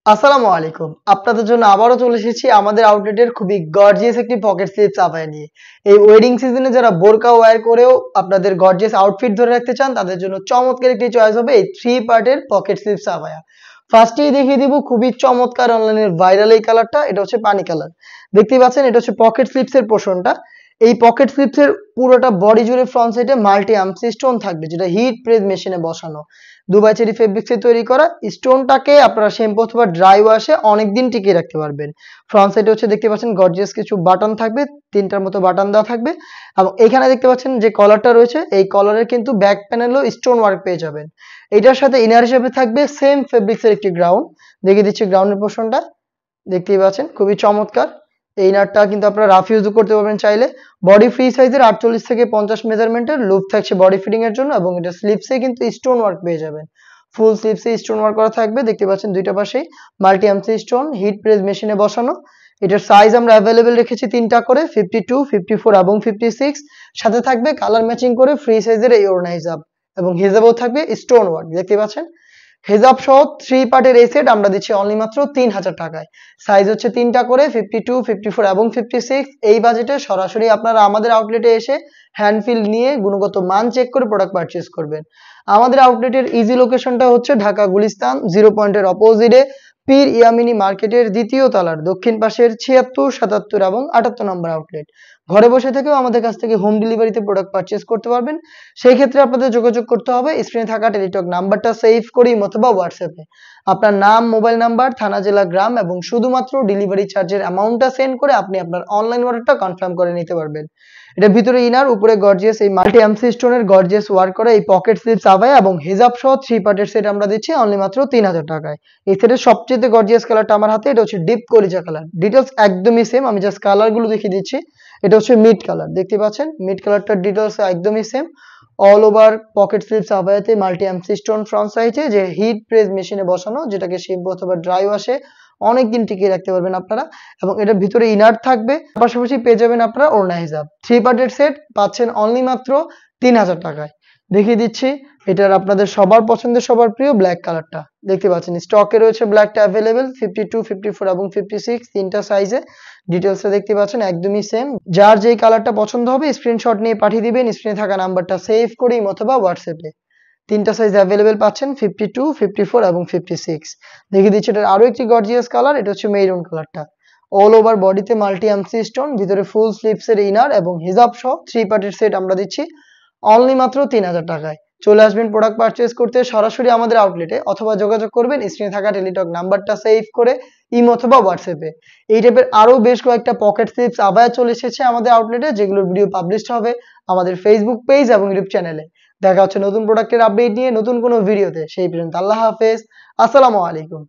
আসসালামু আলাইকুম। আপনাদের জন্য আবারও চলে এসেছি আমাদের আউটলেটের খুবই গর্জিয়াস একটি পকেট স্লিভস আবায়া নিয়ে। এই ওয়েডিং সিজনে যারা বোরকা ওয়্যার করেও আপনাদের গর্জিয়াস আউটফিট ধরে রাখতে চান তাদের জন্য চমৎকার একটি চয়েস হবে এই 3 পার্টের পকেট স্লিভস আবায়া। ফার্স্টেই দেখিয়ে দিব খুবই চমৎকার অনলাইনের ভাইরাল এই কালারটা। এটা হচ্ছে পানি কালার। দেখতেই পাচ্ছেন এটা হচ্ছে পকেট স্লিভস এর পোরশনটা। এই পকেট স্লিভস এর পুরোটা বডি জুড়ে ফ্রন্ট সাইডে মাল্টি আর্মসি স্টোন থাকবে যেটা হিট প্রেস মেশিনে বসানো। দুবাই চেরি ফেব্রিক্স এ তৈরি করা স্টোনটাকে আপনারা শ্যাম্পু অথবা ড্রাই ওয়াশে অনেকদিন টিকিয়ে রাখতে পারবেন। ফ্রন্ট সাইডে হচ্ছে দেখতে পাচ্ছেন গর্জিয়াস কিছু বাটন থাকবে, ৩টার মতো বাটন দেওয়া থাকবে এবং এখানে দেখতে পাচ্ছেন যে কলারটা রয়েছে এই কলারের কিন্তু ব্যাক প্যানেলও স্টোন ওয়ার্ক পেয়ে যাবেন। এটার সাথে ইনার হিসেবে থাকবে সেম ফেব্রিক্স এর একটি গ্রাউন্ড। দেখিয়ে দিচ্ছি গ্রাউন্ডের পোরশনটা। দেখতেই পাচ্ছেন খুবই চমৎকার। এই ইনারটা কিন্তু আপনারা রাফ ইউজও করতে পারবেন চাইলে। বডি ফ্রি সাইজের ৪৮ থেকে ৫০ মেজারমেন্টের লুপ থাকছে বডি ফিটিং এর জন্য এবং এটা স্লিভসে কিন্তু স্টোন ওয়ার্ক পেয়ে যাবেন। ফুল স্লিভসে স্টোন ওয়ার্ক করা থাকবে। দেখতে পাচ্ছেন দুইটা পাশেই মাল্টি আর্মসি স্টোন হিট প্রেস মেশিনে বসানো। এটার সাইজ আমরা অ্যাভেলেবেল রেখেছি ৩টা করে 52, 54 এবং 56। সাথে থাকবে কালার ম্যাচিং করে ফ্রি সাইজের এই ওড়না হিজাব এবং হিজাবও থাকবে স্টোন ওয়ার্ক। দেখতে পাচ্ছেন হেজাব সহ 3 পার্টের এই সেট আমরা দিচ্ছি অনলি মাত্র ৩০০০ টাকায়। সাইজ হচ্ছে ৩টা করে 52, 54 এবং 56। এই বাজেটে সরাসরি আপনারা আমাদের আউটলেটে এসে হ্যান্ড ফিল নিয়ে গুণগত মান চেক করে প্রোডাক্ট পারচেজ করবেন। আমাদের আউটলেটের ইজি লোকেশনটা হচ্ছে ঢাকা গুলিস্তান 0 পয়েন্টের অপোজিটে পীর ইয়ামিনী মার্কেটের ২য় তলার দক্ষিণ পাশের ৭৬, ৭৭ এবং ৭৮ নম্বর আউটলেট। ঘরে বসে থেকেও আমাদের কাছ থেকে হোম ডেলিভারিতে প্রোডাক্ট পারচেজ করতে পারবেন। সেই ক্ষেত্রে আপনাদের যোগাযোগ করতে হবে স্ক্রিনে থাকা টেলিটক নাম্বারটা সেভ করে অথবা হোয়াটসঅ্যাপে আপনার নাম, মোবাইল নাম্বার, থানা, জেলা, গ্রাম এবং শুধুমাত্র ডেলিভারি চার্জের অ্যামাউন্টটা সেন্ড করে আপনি আপনার অনলাইন অর্ডারটা কনফার্ম করে নিতে পারবেন। এটার ভিতরে ইনার, উপরে গর্জিয়াস এই মাল্টি আর্মসি স্টোনের গর্জিয়াস ওয়ার্ক করা এই পকেট স্লিভস আবায়া এবং হিজাব সহ 3 পার্টের সেট আমরা দিচ্ছি অনলি মাত্র ৩০০০ টাকায়। এই সেটের সবচেয়ে গর্জিয়াস কালারটা আমার হাতে, এটা হচ্ছে ডিপ কলিজা কালার। ডিটেইলস একদমই সেম, আমি জাস্ট কালারগুলো দেখিয়ে দিচ্ছি। এটা হচ্ছে মিড কালার। দেখতে পাচ্ছেন মিড কালারটার ডিটেইলস একদমই same. All over pocket sleeves আবায়াতে মাল্টি আর্মসি স্টোন ফ্রন্ট সাইডে যে হিট প্রেস মেশিনে বসানো যেটাকে শ্যাম্পু অথবা ড্রাই ওয়াশে অনেকদিন টিকিয়ে রাখতে পারবেন আপনারা এবং এটার ভিতরে ইনার থাকবে। পাশাপাশি পেয়ে যাবেন আপনারা ওড়না হিজাব। 3 পার্টের সেট পাচ্ছেন অনলি মাত্র ৩০০০ টাকায়। দেখিয়ে দিচ্ছি এটার আপনাদের সবার পছন্দের সবার প্রিয় ব্ল্যাক কালারটা। দেখতে পাচ্ছেন স্টকে রয়েছে ব্ল্যাকটা অ্যাভেলেবেল 52, 54 এবং 56 তিনটা সাইজে। ডিটেইলসটা দেখতে পাচ্ছেন একদমই সেম। যার যেই কালারটা পছন্দ হবে স্ক্রিনশট নিয়ে পাঠিয়ে দিবেন স্ক্রিনে থাকা নাম্বারটা সেভ করে অথবা হোয়াটসঅ্যাপে। তিনটা সাইজ অ্যাভেলেবেল পাচ্ছেন 52, 54 এবং 56। দেখিয়ে দিচ্ছি এটার আরো একটি গর্জিয়াস কালার, এটা হচ্ছে মেরুন কালারটা। অল ওভার বডিতে মাল্টি আর্মসি স্টোন, ভিতরে ফুল স্লিভস এর ইনার এবং হিজাব সহ 3 পার্টের সেট আমরা দিচ্ছি অনলি মাত্র ৩০০০ টাকায়। চলে আসবেন প্রোডাক্ট পারচেজ করতে সরাসরি আমাদের আউটলেটে অথবা যোগাযোগ করবেন স্ক্রিনে থাকা টেলিটক নাম্বারটা সেভ করে অথবা হোয়াটসঅ্যাপে। এই টাইপের আরো বেশ কয়েকটা পকেট স্লিভস আবায়া চলে এসেছে আমাদের আউটলেটে যেগুলোর ভিডিও পাবলিশড হবে আমাদের ফেসবুক পেজ এবং ইউটিউব চ্যানেলে। দেখা হচ্ছে নতুন প্রোডাক্টের আপডেট নিয়ে নতুন কোনো ভিডিওতে। সেই পর্যন্ত আল্লাহ হাফেজ। আসসালামু আলাইকুম।